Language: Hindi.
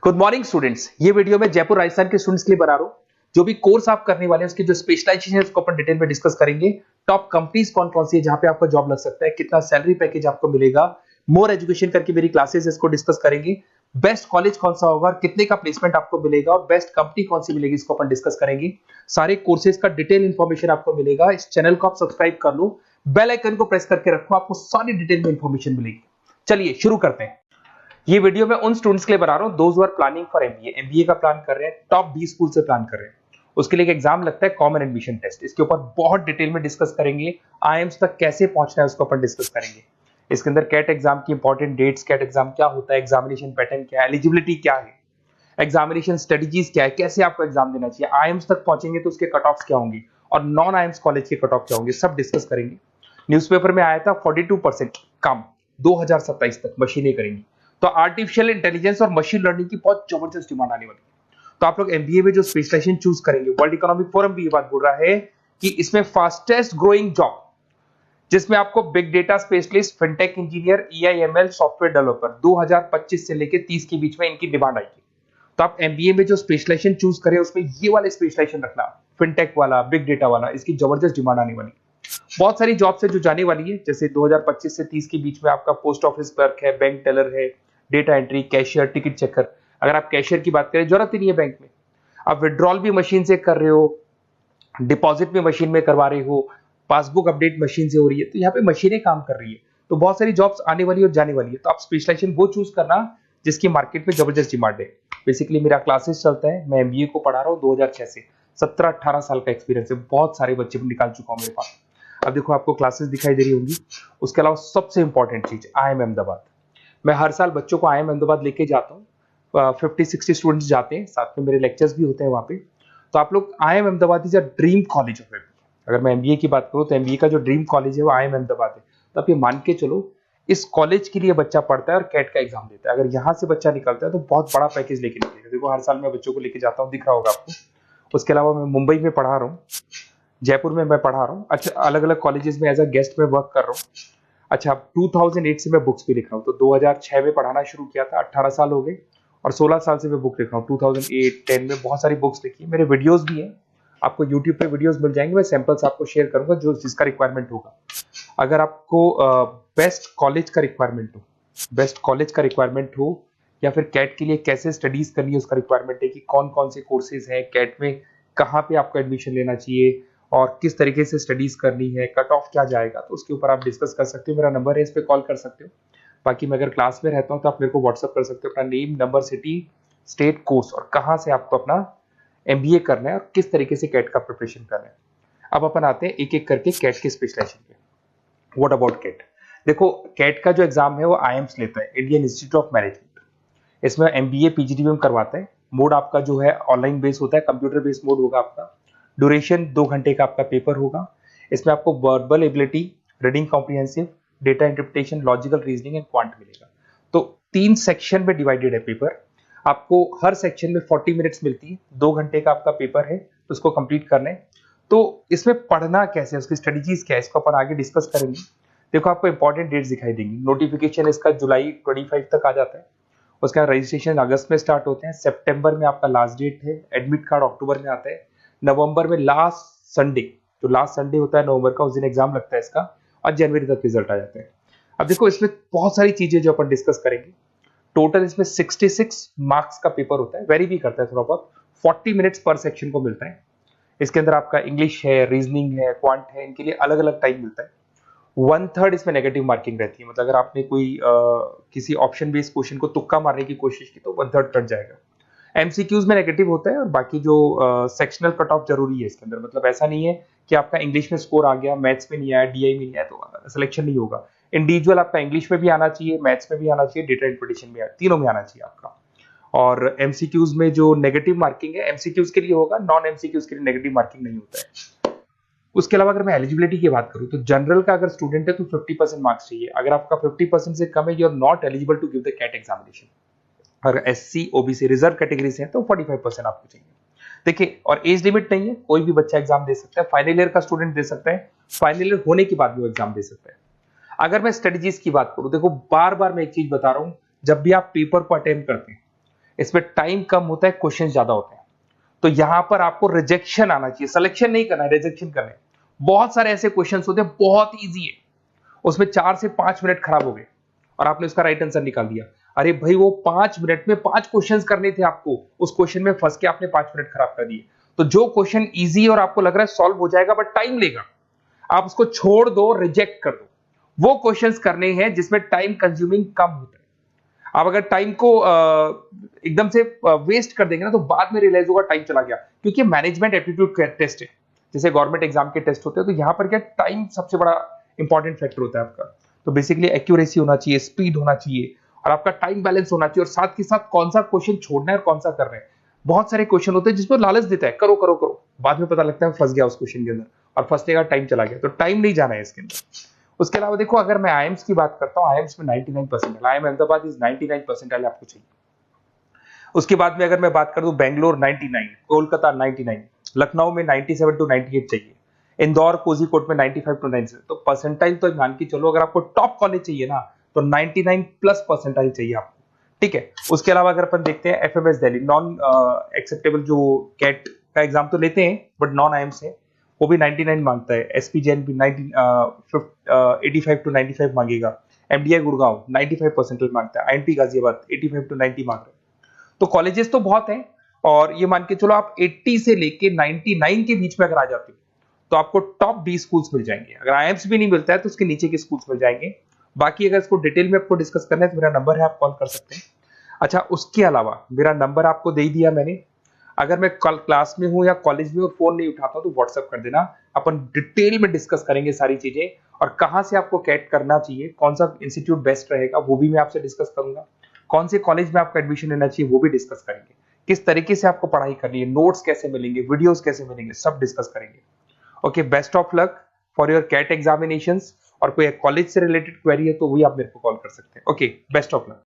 Good morning students. ये वीडियो मैं जयपुर राजस्थान के स्टूडेंट्स के लिए बना रहा हूँ। जो भी कोर्स आप करने वाले हैं उसकी जो स्पेशलाइजेशन है उसको अपन डिटेल में डिस्कस करेंगे। टॉप कंपनीज कौन कौन सी है जहां पे आपका जॉब लग सकता है, कितना सैलरी पैकेज आपको मिलेगा, मोर एजुकेशन करके मेरी क्लासेस इसको डिस्कस करेंगे। बेस्ट कॉलेज कौन सा होगा, कितने का प्लेसमेंट आपको मिलेगा और बेस्ट कंपनी कौन सी मिलेगी इसको अपन डिस्कस करेंगे। सारे कोर्सेज का डिटेल इंफॉर्मेशन आपको मिलेगा। इस चैनल को आप सब्सक्राइब कर लो, बेल आइकन को प्रेस करके रखो, आपको सारी डिटेल में इंफॉर्मेशन मिलेगी। चलिए शुरू करते हैं। ये वीडियो मैं उन स्टूडेंट्स के लिए बना रहा हूं those who are planning for MBA, MBA का प्लान कर रहे हैं, टॉप 20 स्कूल से प्लान कर रहे हैं। उसके लिए एक एग्जाम लगता है कॉमन एडमिशन टेस्ट। इसके ऊपर बहुत डिटेल में डिस्कस करेंगे। आईएम्स तक कैसे पहुंचना है उसको अपन डिस्कस करेंगे। इसके अंदर कैट एग्जाम की इंपॉर्टेंट डेट्स, कैट एग्जाम क्या होता है, एग्जामिनेशन पैटर्न क्या है, एलिजिबिलिटी क्या है, एग्जामिनेशन स्ट्रेटजीज क्या है, कैसे आपको एग्जाम देना चाहिए, आईएम्स तक पहुंचेंगे तो उसके कट ऑफ क्या होंगे और नॉन आईएम्स कॉलेज के कट ऑफ क्या होंगे, सब डिस्कस करेंगे। न्यूज़पेपर में आया था 42% कम 2027 तक मशीनें करेंगी। तो आर्टिफिशियल इंटेलिजेंस और मशीन लर्निंग की बहुत जबरदस्त डिमांड आने वाली है। तो आप लोग एमबीए में जो स्पेशलाइजेशन चूज करेंगे, वर्ल्ड इकोनॉमिक फोरम भी ये बात बोल रहा है कि इसमें फास्टेस्ट ग्रोइंग जॉब जिसमें आपको big data specialist, fintech engineer, AIML software developer 2025 से लेकर 30 के बीच में इनकी डिमांड आएगी। तो आप एमबीए में जो स्पेशलाइजेशन चूज करें उसमें ये वाले स्पेशलाइजेशन रखना, फिनटेक वाला, बिग डेटा वाला, इसकी जबरदस्त डिमांड आने वाली है। बहुत सारी जॉब्स है जो जाने वाली है, जैसे 2025 से 30 के बीच में आपका पोस्ट ऑफिस क्लर्क है, बैंक टेलर है, data entry, cashier, ticket checker. अगर आप कैशियर की बात करें जरूरत ही नहीं है बैंक में, आप विड्रॉल भी मशीन से कर रहे हो, डिपॉजिट भी मशीन में करवा रहे हो, पासबुक अपडेट मशीन से हो रही है, तो यहाँ पे मशीनें काम कर रही है। तो बहुत सारी जॉब्स आने वाली है और जाने वाली है। तो आप स्पेशलाइजेशन वो चूज करना जिसकी मार्केट में जबरदस्त डिमांड है। बेसिकली मेरा क्लासेस चलता है, मैं एमबीए को पढ़ा रहा हूँ 2006 से। 17-18 साल का एक्सपीरियंस है, बहुत सारे बच्चे निकाल चुका हूँ मेरे पास। अब देखो आपको क्लासेस दिखाई दे रही होंगी। उसके अलावा सबसे इंपॉर्टेंट चीज IIM अहमदाबाद। मैं हर साल बच्चों को IIM अहमदाबाद लेके जाता हूँ। 50-60 स्टूडेंट्स जाते हैं, साथ में मेरे लेक्चर्स भी होते हैं वहाँ पे। तो आप लोग IIM Ahmedabad is a dream college of MBA. अगर मैं एमबीए की बात करूँ तो एमबीए का जो ड्रीम कॉलेज है वो IIM अहमदाबाद है। तो आप ये मान के चलो इस कॉलेज के लिए बच्चा पढ़ता है और कैट का एग्जाम देता है। अगर यहाँ से बच्चा निकलता है तो बहुत बड़ा पैकेज लेके निकलेगा। देखो हर साल मैं बच्चों को लेके जाता हूँ, दिख रहा होगा आपको। उसके अलावा मैं मुंबई में पढ़ा रहा हूँ, जयपुर में मैं पढ़ा रहा हूँ। अच्छा, अलग अलग कॉलेजेस में एज अ गेस्ट में वर्क कर रहा हूँ। अच्छा, 2008 से मैं बुक्स भी लिख रहा हूँ। तो 2006 में पढ़ाना शुरू किया था, 18 साल हो गए और 16 साल से मैं बुक लिख रहा हूँ। 2008-10 में बहुत सारी बुक्स लिखी है। मेरे वीडियोस भी हैं, आपको यूट्यूब पे वीडियोस मिल जाएंगे। मैं सैंपल्स आपको शेयर करूंगा जो जिसका रिक्वायरमेंट होगा। अगर आपको बेस्ट कॉलेज का रिक्वायरमेंट हो, बेस्ट कॉलेज का रिक्वायरमेंट हो, या फिर कैट के लिए कैसे स्टडीज करनी है उसका रिक्वायरमेंट है कि कौन कौन से कोर्सेज हैं कैट में, कहाँ पे आपको एडमिशन लेना चाहिए और किस तरीके से स्टडीज करनी है, कट ऑफ क्या जाएगा, तो उसके ऊपर आप डिस्कस कर सकते हो। मेरा नंबर है, इस पर कॉल कर सकते हो। बाकी मैं अगर क्लास में रहता हूँ तो आप मेरे को व्हाट्सअप कर सकते हो अपना name, number, city, state, course और कहाँ से आपको अपना एमबीए करना है और किस तरीके से कैट का प्रिपरेशन करना है। अब अपन आते हैं एक एक करके कैट के स्पेशलाइजेशन पे। What about CAT? देखो कैट का जो एग्जाम है वो आईएम्स लेता है, इंडियन इंस्टीट्यूट ऑफ मैनेजमेंट। इसमें एमबीए पीजीडीएम करवाता है। मोड आपका जो है ऑनलाइन बेस होता है, कंप्यूटर बेस्ड मोड होगा आपका। ड्यूरेशन 2 घंटे का आपका पेपर होगा। इसमें आपको verbal ability, reading comprehensive, data interpretation, logical reasoning and quant मिलेगा। तो 3 सेक्शन में डिवाइडेड है पेपर। आपको हर सेक्शन में 40 मिनट्स मिलती है। 2 घंटे का आपका पेपर है, तो उसको कंप्लीट करना है। तो इसमें पढ़ना कैसे है, उसकी स्ट्रेटजीज क्या है, इसको अपन आगे डिस्कस करेंगे। देखो आपको इंपॉर्टेंट डेट्स दिखाई देंगी। नोटिफिकेशन इसका जुलाई 25 तक आ जाता है। उसका रजिस्ट्रेशन अगस्त में स्टार्ट होते हैं, सितंबर में आपका लास्ट डेट है, एडमिट कार्ड अक्टूबर में आता है, नवंबर में लास्ट संडे, जो लास्ट संडे होता है नवंबर का, उस दिन एग्जाम लगता है इसका, और जनवरी तक रिजल्ट आ जाता है। अब देखो इसमें बहुत सारी चीजें जो अपन डिस्कस करेंगे। टोटल इसमें 66 मार्क्स का पेपर होता है, वेरी भी करता है थोड़ा बहुत। 40 मिनट्स पर सेक्शन को मिलता है। इसके अंदर आपका इंग्लिश है, रीजनिंग है, क्वांट है, इनके लिए अलग अलग टाइम मिलता है। 1/3 इसमें नेगेटिव मार्किंग रहती है। मतलब अगर आपने कोई किसी ऑप्शन बेस्ड क्वेश्चन को तुक्का मारने की कोशिश की तो 1/3 कट जाएगा। एमसीक्यूज में नेगेटिव होता है और बाकी जो सेक्शनल कट ऑफ जरूरी है इसके अंदर। मतलब ऐसा नहीं है कि आपका इंग्लिश में स्कोर आ गया, मैथ्स में नहीं आया, डीआई में नहीं आया तो सिलेक्शन नहीं होगा। इंडिविजुअल आपका इंग्लिश में भी आना चाहिए, मैथ्स में भी आना चाहिए, डेटा इंटरप्रिटेशन में, तीनों में आना चाहिए आपका। और एमसीक्यूज में जो नेगेटिव मार्किंग है एमसीक्यूज के लिए होगा, नॉन एमसीक्यूज के लिए नेगेटिव मार्किंग नहीं होता है। उसके अलावा अगर मैं एलिजिबिलिटी की बात करूं तो जनरल का अगर स्टूडेंट है तो 50% मार्क्स चाहिए। अगर आपका 50% से कम है, you are not eligible to give the CAT examination. अगर एससी, ओबीसी, रिजर्व कैटेगरी से है तो 45% आपको चाहिए। देखिए, और एज लिमिट नहीं है, कोई भी बच्चा एग्जाम दे सकता है। फाइनल ईयर का स्टूडेंट दे सकता है, फाइनल ईयर होने के बाद भी वो एग्जाम दे सकता है। अगर मैं स्ट्रेटजीज की बात करूं, देखो बार बार मैं एक चीज बता रहा हूं, जब भी आप पेपर को अटेम्प्ट करते हैं इसमें टाइम कम होता है, क्वेश्चन ज्यादा होते हैं। तो यहां पर आपको रिजेक्शन आना चाहिए, सिलेक्शन नहीं करना है, रिजेक्शन करना है। बहुत सारे ऐसे क्वेश्चन होते हैं बहुत इजी है, उसमें 4 से 5 मिनट खराब हो गए और आपने उसका राइट आंसर निकाल दिया। अरे भाई वो 5 मिनट में 5 क्वेश्चंस करने थे आपको, उस क्वेश्चन में फंस के आपने 5 मिनट खराब कर दिए। तो जो क्वेश्चन इजी और आपको लग रहा है सॉल्व हो जाएगा बट टाइम लेगा, आप उसको छोड़ दो, रिजेक्ट कर दो। वो क्वेश्चंस करने हैं जिसमें टाइम कंज्यूमिंग कम होता है। आप अगर टाइम को एकदम से वेस्ट कर देंगे ना तो बाद में रियलाइज होगा टाइम चला गया, क्योंकि मैनेजमेंट एप्टीट्यूड टेस्ट है, जैसे गवर्नमेंट एग्जाम के टेस्ट होते हैं। तो यहां पर क्या टाइम सबसे बड़ा इंपॉर्टेंट फैक्टर होता है आपका। तो बेसिकली एक्यूरेसी होना चाहिए, स्पीड होना चाहिए और आपका टाइम बैलेंस होना चाहिए, और साथ के साथ कौन सा क्वेश्चन छोड़ना है और कौन सा करना है। बहुत सारे क्वेश्चन होते हैं जिसमें लालच देता है करो करो करो, बाद में पता लगता है फंस गया उस क्वेश्चन के अंदर और फंसने का टाइम चला गया। तो टाइम नहीं जाना है इसके अंदर। उसके अलावा देखो, अगर मैं आईएम्स की बात करता हूँ, आईएम्स में 99 percentile, IIM Ahmedabad is 99 percentile आपको चाहिए। उसके बाद में अगर मैं बात कर दूं, बेंगलोर 99, कोलकाता 99, लखनऊ में 97 टू 98 चाहिए, इंदौर कोझीकोड में 95 टू 97। तो परसेंटाइल तो मान के चलो, अगर आपको टॉप कॉलेज चाहिए ना तो 99 प्लस परसेंटाइल चाहिए आपको, ठीक है। उसके अलावा अगर अपन देखते हैं एफएमएस दिल्ली, नॉन एक्सेप्टेबल जो कैट का एग्जाम तो लेते हैं बट नॉन आईएम्स है, वो भी 99 मांगता है। एसपी जैन भी 85 टू 95 मांगेगा। एमडीआई गुड़गांव 95 परसेंटाइल मांगता है। आईएनपी गाजियाबाद 85 टू 90 मांग रहे हैं। तो कॉलेजेस तो बहुत हैं, और ये मान के चलो आप 80 से लेके 99 के बीच में अगर आ जाते हो तो आपको टॉप 20 स्कूल्स मिल जाएंगे। अगर आईएम्स भी नहीं मिलता है तो उसके नीचे के स्कूल्स मिल जाएंगे। बाकी अगर इसको डिटेल में आपको डिस्कस करना है तो मेरा नंबर है, आप कॉल कर सकते हैं। अच्छा, उसके अलावा मेरा नंबर आपको दे दिया मैंने, अगर मैं कल क्लास में हूं या कॉलेज में और फोन नहीं उठाता तो व्हाट्सएप कर देना, अपन डिटेल में डिस्कस करेंगे सारी चीजें, और कहां से आपको कैट करना चाहिए, कौन सा इंस्टीट्यूट बेस्ट रहेगा वो भी मैं आपसे डिस्कस करूंगा, कौन से कॉलेज में आपका एडमिशन लेना चाहिए वो भी डिस्कस करेंगे, किस तरीके से आपको पढ़ाई करनी है, नोट्स कैसे मिलेंगे, वीडियोस कैसे मिलेंगे, सब डिस्कस करेंगे। Okay, best of luck for your CAT examinations. और कोई कॉलेज से रिलेटेड क्वेरी है तो वही आप मेरे को कॉल कर सकते हैं। Okay, best of luck.